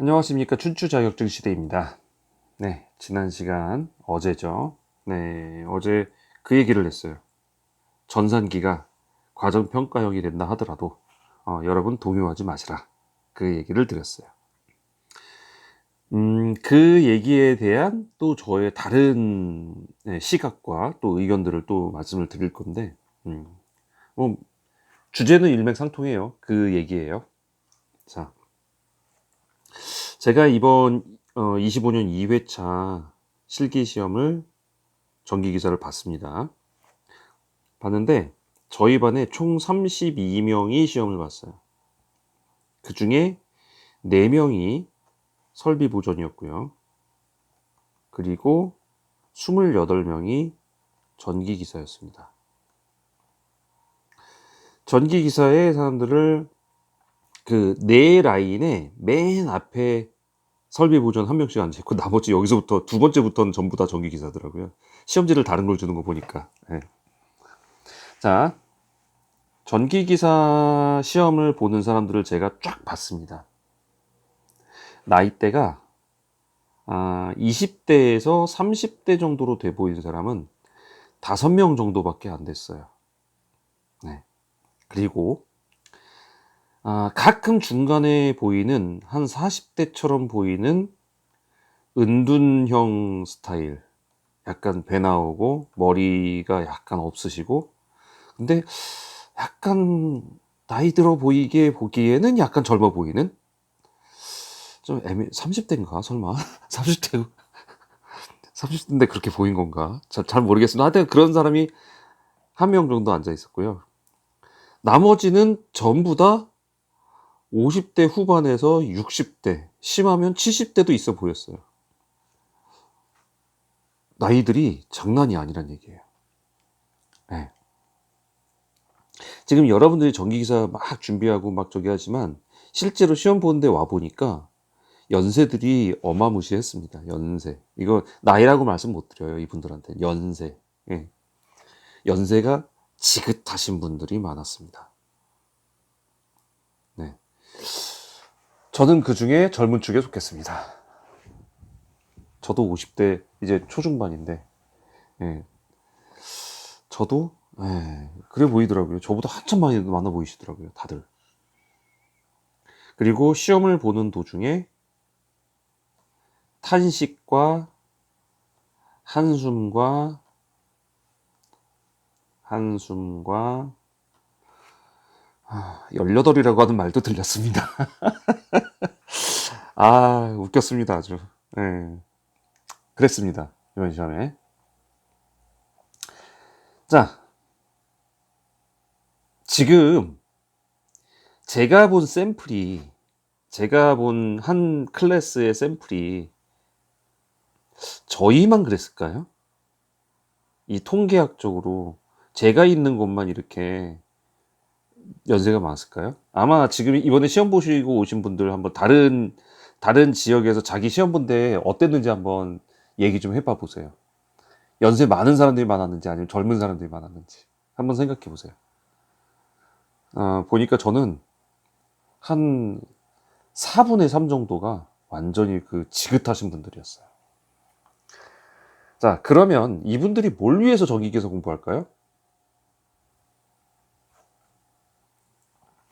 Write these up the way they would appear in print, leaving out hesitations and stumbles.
안녕하십니까. 춘추 자격증 시대입니다. 네, 지난 시간 어제죠. 네, 어제 그 얘기를 했어요. 전산기가 과정평가형이 된다 하더라도 여러분 동요하지 마시라. 그 얘기를 드렸어요. 그 얘기에 대한 또 저의 다른 시각과 또 의견들을 또 말씀을 드릴 건데, 뭐 주제는 일맥상통해요. 그 얘기예요. 자, 제가 이번 25년 2회차 실기시험을 전기기사를 봤습니다. 봤는데 저희 반에 총 32명이 시험을 봤어요. 그 중에 4명이 설비보전이었고요. 그리고 28명이 전기기사였습니다. 전기기사의 사람들을 그 4라인에 맨 앞에 설비보전 한 명씩 앉아있고 나머지 여기서부터 두 번째부터는 전부 다 전기기사더라고요. 시험지를 다른 걸 주는 거 보니까. 네. 자, 전기기사 시험을 보는 사람들을 제가 쫙 봤습니다. 나이대가 20대에서 30대 정도로 돼 보이는 사람은 5명 정도밖에 안 됐어요. 네. 그리고 가끔 중간에 보이는 한 40대처럼 보이는 은둔형 스타일, 약간 배 나오고 머리가 약간 없으시고, 근데 약간 나이 들어 보이게 보기에는 약간 젊어 보이는, 좀 30대인가 설마? 30대 30대인데 그렇게 보인 건가? 잘 모르겠습니다. 하여튼 그런 사람이 한 명 정도 앉아 있었고요. 나머지는 전부 다 50대 후반에서 60대, 심하면 70대도 있어 보였어요. 나이들이 장난이 아니란 얘기예요. 네. 지금 여러분들이 전기기사 막 준비하고 막 저기 하지만 실제로 시험 보는데 와 보니까 연세들이 어마무시했습니다. 연세. 이거 나이라고 말씀 못 드려요. 이분들한테. 연세. 예. 연세가 지긋하신 분들이 많았습니다. 네. 저는 그 중에 젊은 축에 속했습니다. 저도 50대 이제 초중반인데, 예. 저도, 예. 그래 보이더라고요. 저보다 한참 많아 보이시더라고요. 다들. 그리고 시험을 보는 도중에 탄식과 한숨과 18이라고 하는 말도 들렸습니다. 웃겼습니다. 아주. 예. 그랬습니다. 이번 시험에. 자, 지금 제가 본 한 클래스의 샘플이 저희만 그랬을까요? 이 통계학적으로 제가 있는 곳만 이렇게 연세가 많았을까요? 아마 지금 이번에 시험 보시고 오신 분들 한번 다른 지역에서 자기 시험 본 데 어땠는지 한번 얘기 좀 해봐 보세요. 연세 많은 사람들이 많았는지 아니면 젊은 사람들이 많았는지 한번 생각해 보세요. 보니까 저는 한 4분의 3 정도가 완전히 그 지긋하신 분들이었어요. 자, 그러면 이분들이 뭘 위해서 전기기사 공부할까요?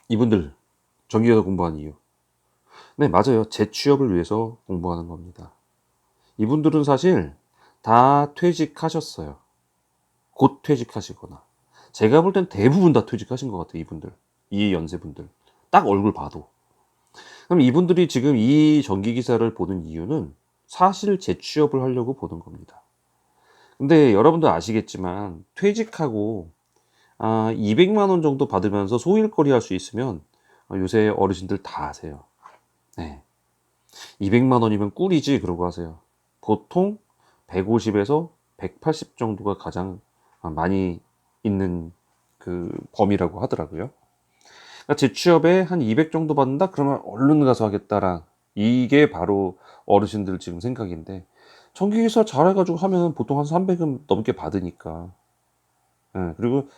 이분들 전기기사 공부한 이유. 네, 맞아요. 재취업을 위해서 공부하는 겁니다. 이분들은 사실 다 퇴직하셨어요. 곧 퇴직하시거나. 제가 볼 땐 대부분 다 퇴직하신 것 같아요. 이분들. 이 연세분들. 딱 얼굴 봐도. 그럼 이분들이 지금 이 전기기사를 보는 이유는 사실 재취업을 하려고 보는 겁니다. 근데 여러분들 아시겠지만 퇴직하고 200만 원 정도 받으면서 소일거리 할 수 있으면 요새 어르신들 다 아세요. 네. 200만 원이면 꿀이지 그러고 하세요. 보통 150에서 180 정도가 가장 많이 있는 그 범위라고 하더라고요. 그러니까 재취업에 한 200 정도 받는다? 그러면 얼른 가서 하겠다라. 이게 바로 어르신들 지금 생각인데 전기기사 잘해가지고 하면 보통 한 300은 넘게 받으니까. 예, 그리고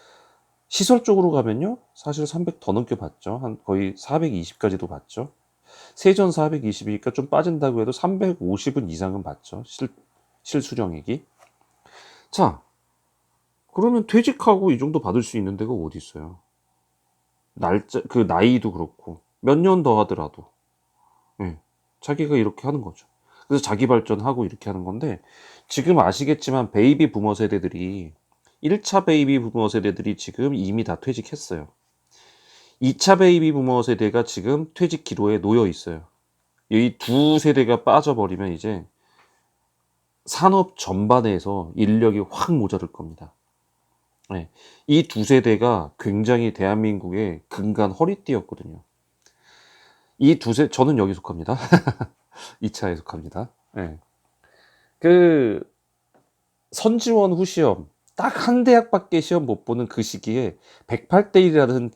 시설 쪽으로 가면요 사실 300 더 넘게 받죠. 한 거의 420까지도 받죠. 세전 420이니까 좀 빠진다고 해도 350은 이상은 받죠. 실수령액이. 자, 그러면 퇴직하고 이 정도 받을 수 있는 데가 어디 있어요? 날짜, 그 나이도 그렇고 몇 년 더 하더라도 예, 자기가 이렇게 하는 거죠. 그래서 자기 발전하고 이렇게 하는 건데, 지금 아시겠지만 베이비 부머 세대들이 1차 베이비 부머 세대들이 지금 이미 다 퇴직했어요. 2차 베이비 부머 세대가 지금 퇴직 기로에 놓여 있어요. 이 두 세대가 빠져버리면 이제 산업 전반에서 인력이 확 모자랄 겁니다. 네. 이 두 세대가 굉장히 대한민국의 근간 허리띠였거든요. 저는 여기 속합니다. 2차에 속합니다. 네. 그 선지원 후 시험 딱 한 대학밖에 시험 못 보는 그 시기에 108대 1이라는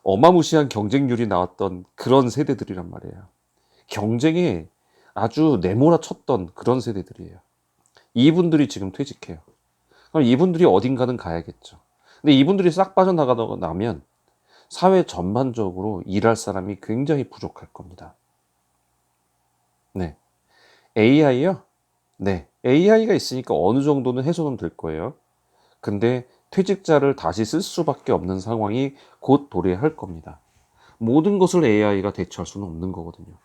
어마무시한 경쟁률이 나왔던 그런 세대들이란 말이에요. 경쟁에 아주 내몰아쳤던 그런 세대들이에요. 이분들이 지금 퇴직해요. 그럼 이분들이 어딘가는 가야겠죠. 근데 이분들이 싹 빠져나가고 나면 사회 전반적으로 일할 사람이 굉장히 부족할 겁니다. 네. AI요? 네. AI가 있으니까 어느 정도는 해소는 될 거예요. 근데 퇴직자를 다시 쓸 수밖에 없는 상황이 곧 도래할 겁니다. 모든 것을 AI가 대처할 수는 없는 거거든요.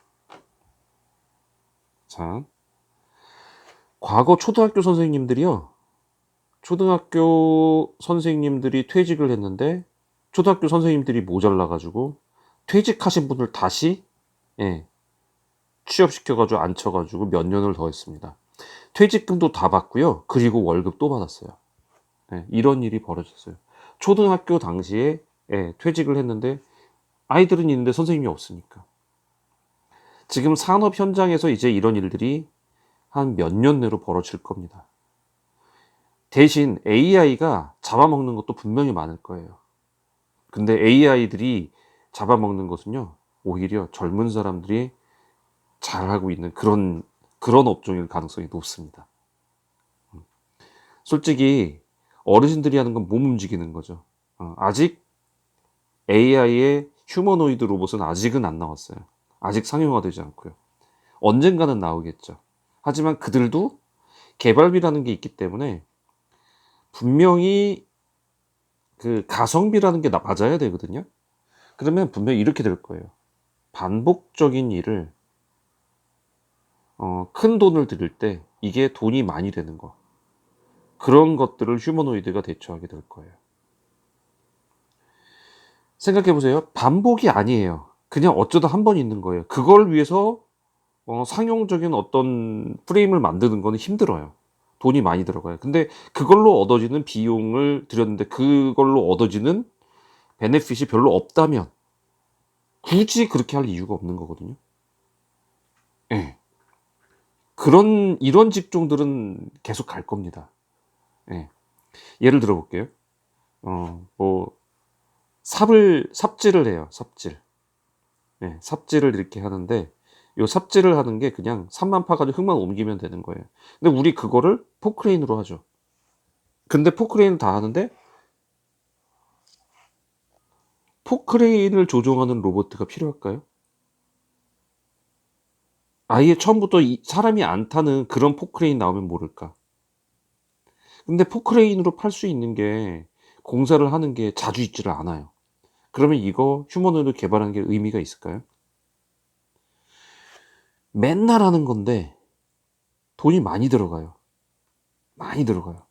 자, 과거 초등학교 선생님들이요. 초등학교 선생님들이 퇴직을 했는데 초등학교 선생님들이 모자라가지고 퇴직하신 분을 다시 예, 취업시켜가지고 앉혀가지고 몇 년을 더 했습니다. 퇴직금도 다 받고요. 그리고 월급도 받았어요. 예, 이런 일이 벌어졌어요. 초등학교 당시에 예, 퇴직을 했는데 아이들은 있는데 선생님이 없으니까. 지금 산업 현장에서 이제 이런 일들이 한 몇 년 내로 벌어질 겁니다. 대신 AI가 잡아먹는 것도 분명히 많을 거예요. 근데 AI들이 잡아먹는 것은요, 오히려 젊은 사람들이 잘하고 있는 그런 업종일 가능성이 높습니다. 솔직히 어르신들이 하는 건 몸 움직이는 거죠. 아직 AI의 휴머노이드 로봇은 아직은 안 나왔어요. 아직 상용화되지 않고요. 언젠가는 나오겠죠. 하지만 그들도 개발비라는 게 있기 때문에 분명히 그 가성비라는 게 맞아야 되거든요. 그러면 분명히 이렇게 될 거예요. 반복적인 일을 큰 돈을 들일 때 이게 돈이 많이 되는 거, 그런 것들을 휴머노이드가 대처하게 될 거예요. 생각해 보세요. 반복이 아니에요. 그냥 어쩌다 한 번 있는 거예요. 그걸 위해서 상용적인 어떤 프레임을 만드는 거는 힘들어요. 돈이 많이 들어가요. 근데 그걸로 얻어지는 비용을 들였는데 그걸로 얻어지는 베네핏이 별로 없다면 굳이 그렇게 할 이유가 없는 거거든요. 예. 이런 직종들은 계속 갈 겁니다. 예. 예를 들어 볼게요. 뭐 삽질을 해요. 삽질. 예, 삽질을 이렇게 하는데 요 삽질을 하는 게 그냥 삽만 파가지고 흙만 옮기면 되는 거예요. 근데 우리 그거를 포크레인으로 하죠. 근데 포크레인을 다 하는데 포크레인을 조종하는 로봇가 필요할까요? 아예 처음부터 사람이 안 타는 그런 포크레인 나오면 모를까. 근데 포크레인으로 팔 수 있는 게 공사를 하는 게 자주 있지를 않아요. 그러면 이거 휴머노이드 개발하는 게 의미가 있을까요? 맨날 하는 건데 돈이 많이 들어가요. 많이 들어가요.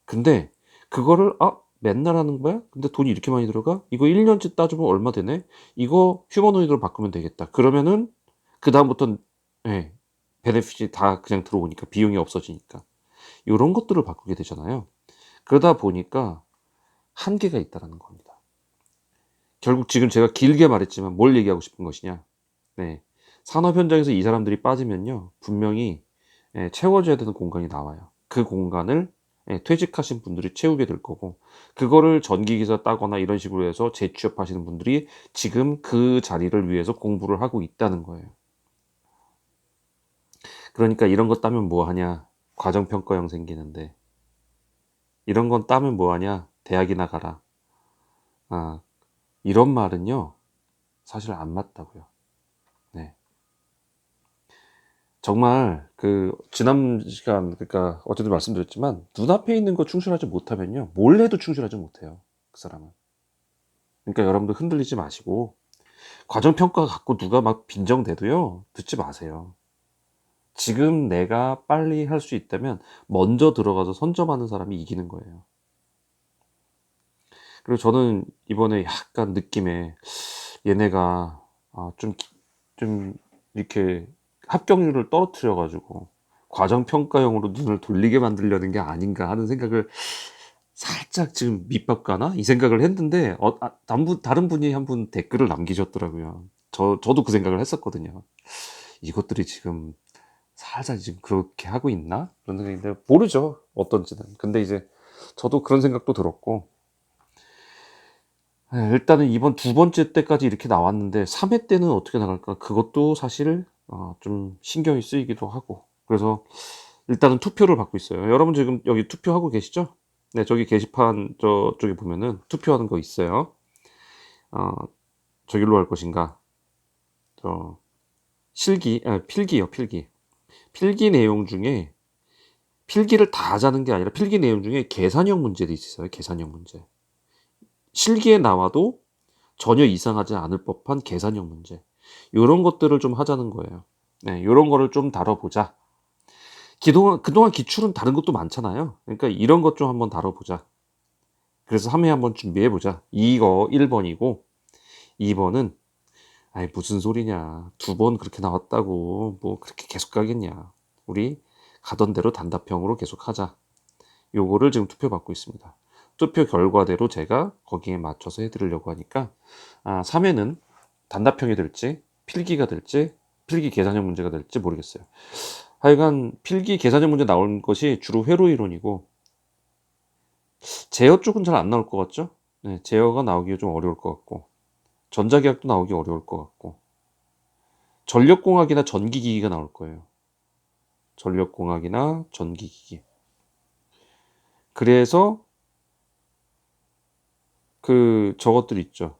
근데 그거를 맨날 하는 거야? 근데 돈이 이렇게 많이 들어가? 이거 1년치 따지면 얼마 되네? 이거 휴머노이드로 바꾸면 되겠다. 그러면은 그다음부터는 예, 베네핏이 다 그냥 들어오니까 비용이 없어지니까. 요런 것들을 바꾸게 되잖아요. 그러다 보니까 한계가 있다라는 겁니다. 결국 지금 제가 길게 말했지만 뭘 얘기하고 싶은 것이냐? 네. 산업 현장에서 이 사람들이 빠지면요. 분명히 채워져야 되는 공간이 나와요. 그 공간을 퇴직하신 분들이 채우게 될 거고, 그거를 전기기사 따거나 이런 식으로 해서 재취업하시는 분들이 지금 그 자리를 위해서 공부를 하고 있다는 거예요. 그러니까 이런 거 따면 뭐 하냐? 과정평가형 생기는데, 이런 건 따면 뭐 하냐? 대학이나 가라. 아, 이런 말은요, 사실 안 맞다고요. 네. 정말 그 지난 시간 그러니까 어제도 말씀드렸지만 눈앞에 있는 거 충실하지 못하면요. 뭘 해도 충실하지 못해요. 그 사람은. 그러니까 여러분들 흔들리지 마시고 과정 평가 갖고 누가 막 빈정대도요. 듣지 마세요. 지금 내가 빨리 할 수 있다면 먼저 들어가서 선점하는 사람이 이기는 거예요. 그리고 저는 이번에 약간 느낌에 얘네가 좀 이렇게 합격률을 떨어뜨려 가지고 과정 평가용으로 눈을 돌리게 만들려는 게 아닌가 하는 생각을 살짝 지금 밑밥까나 이 생각을 했는데 다른 분이 한 분 댓글을 남기셨더라고요. 저도 그 생각을 했었거든요. 이것들이 지금 살살 지금 그렇게 하고 있나? 그런 생각인데 모르죠. 어떤지는. 근데 이제 저도 그런 생각도 들었고 일단은 이번 두 번째 때까지 이렇게 나왔는데 3회 때는 어떻게 나갈까? 그것도 사실 좀 신경이 쓰이기도 하고 그래서 일단은 투표를 받고 있어요. 여러분 지금 여기 투표하고 계시죠? 네, 저기 게시판 저쪽에 보면은 투표하는 거 있어요. 어, 저길로 할 것인가? 저 필기요, 필기. 필기 내용 중에 필기를 다 하자는 게 아니라 필기 내용 중에 계산형 문제도 있어요. 계산형 문제. 실기에 나와도 전혀 이상하지 않을 법한 계산형 문제. 요런 것들을 좀 하자는 거예요. 네, 요런 거를 좀 다뤄보자. 그동안 기출은 다른 것도 많잖아요. 그러니까 이런 것 좀 한번 다뤄보자. 그래서 3회 한번 준비해보자. 이거 1번이고, 2번은, 아이, 무슨 소리냐. 2번 그렇게 나왔다고, 뭐, 그렇게 계속 가겠냐. 우리 가던 대로 단답형으로 계속 하자. 요거를 지금 투표 받고 있습니다. 투표 결과대로 제가 거기에 맞춰서 해드리려고 하니까, 3회는 단답형이 될지, 필기가 될지, 필기 계산형 문제가 될지 모르겠어요. 하여간 필기 계산형 문제 나온 것이 주로 회로 이론이고 제어 쪽은 잘 안 나올 것 같죠? 네, 제어가 나오기 좀 어려울 것 같고 전자기학도 나오기 어려울 것 같고 전력공학이나 전기기기가 나올 거예요. 전력공학이나 전기기기. 그래서 그 저것들 있죠.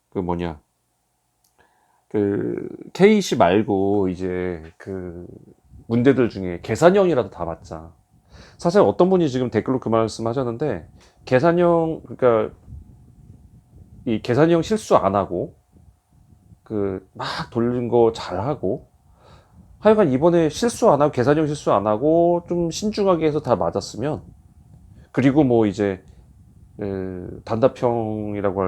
그 뭐냐 그 KC 말고 이제 그 문제들 중에 계산형이라도 다 맞자. 사실 어떤 분이 지금 댓글로 그 말씀하셨는데 계산형 그러니까 이 계산형 실수 안 하고 그 막 돌린 거 잘하고 하여간 이번에 실수 안 하고 계산형 실수 안 하고 좀 신중하게 해서 다 맞았으면 그리고 뭐 이제 그 단답형이라고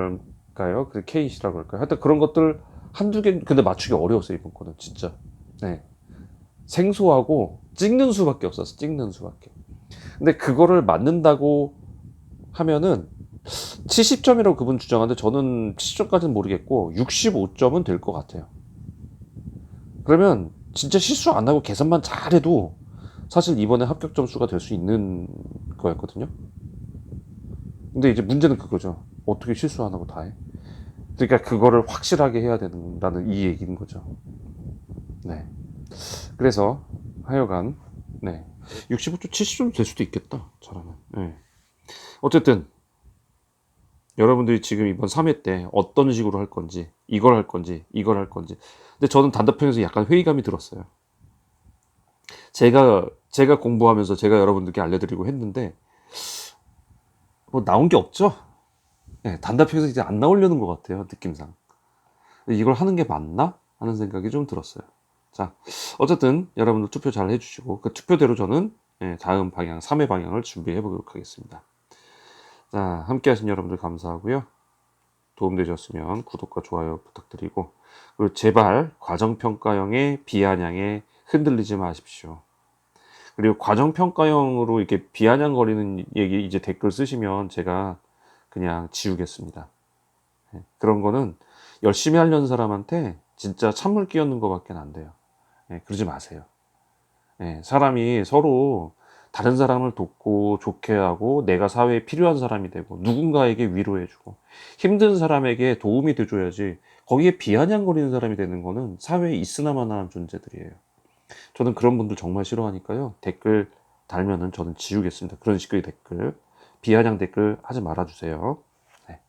할까요? 그 케이시라고 할까요? 하여튼 그런 것들 한두 개 근데 맞추기 어려웠어요 이번 거는 진짜. 네. 생소하고 찍는 수밖에 없었어. 찍는 수밖에. 근데 그거를 맞는다고 하면은 70점이라고 그분 주장하는데 저는 70점까지는 모르겠고 65점은 될 것 같아요. 그러면 진짜 실수 안 하고 계산만 잘해도 사실 이번에 합격 점수가 될 수 있는 거였거든요. 근데 이제 문제는 그거죠. 어떻게 실수 안 하고 다 해? 그러니까 그거를 확실하게 해야 된다는 이 얘기인 거죠. 네. 그래서 하여간 네. 65점, 70점 될 수도 있겠다. 잘하면. 네. 어쨌든 여러분들이 지금 이번 3회 때 어떤 식으로 할 건지, 이걸 할 건지, 이걸 할 건지. 근데 저는 단답형에서 약간 회의감이 들었어요. 제가 공부하면서 제가 여러분들께 알려드리고 했는데, 뭐 나온 게 없죠? 네, 단답형에서 이제 안 나오려는 것 같아요, 느낌상. 이걸 하는 게 맞나? 하는 생각이 좀 들었어요. 자, 어쨌든 여러분들 투표 잘 해주시고, 그 투표대로 저는 다음 방향, 3회 방향을 준비해 보도록 하겠습니다. 자, 함께 하신 여러분들 감사하고요. 도움되셨으면 구독과 좋아요 부탁드리고 그리고 제발 과정평가형의 비아냥에 흔들리지 마십시오. 그리고 과정평가형으로 이렇게 비아냥거리는 얘기 이제 댓글 쓰시면 제가 그냥 지우겠습니다. 그런 거는 열심히 하려는 사람한테 진짜 찬물 끼얹는 것밖에 안 돼요. 그러지 마세요. 사람이 서로 다른 사람을 돕고 좋게 하고 내가 사회에 필요한 사람이 되고 누군가에게 위로해주고 힘든 사람에게 도움이 돼줘야지 거기에 비아냥거리는 사람이 되는 거는 사회에 있으나마나한 존재들이에요. 저는 그런 분들 정말 싫어하니까요. 댓글 달면은 저는 지우겠습니다. 그런 식의 댓글 비아냥 댓글 하지 말아주세요. 네.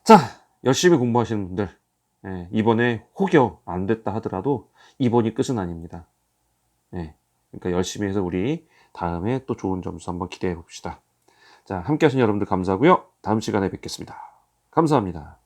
자, 열심히 공부하시는 분들 이번에 혹여 안 됐다 하더라도 이번이 끝은 아닙니다. 네. 그러니까 열심히 해서 우리 다음에 또 좋은 점수 한번 기대해 봅시다. 자, 함께 하신 여러분들 감사하고요. 다음 시간에 뵙겠습니다. 감사합니다.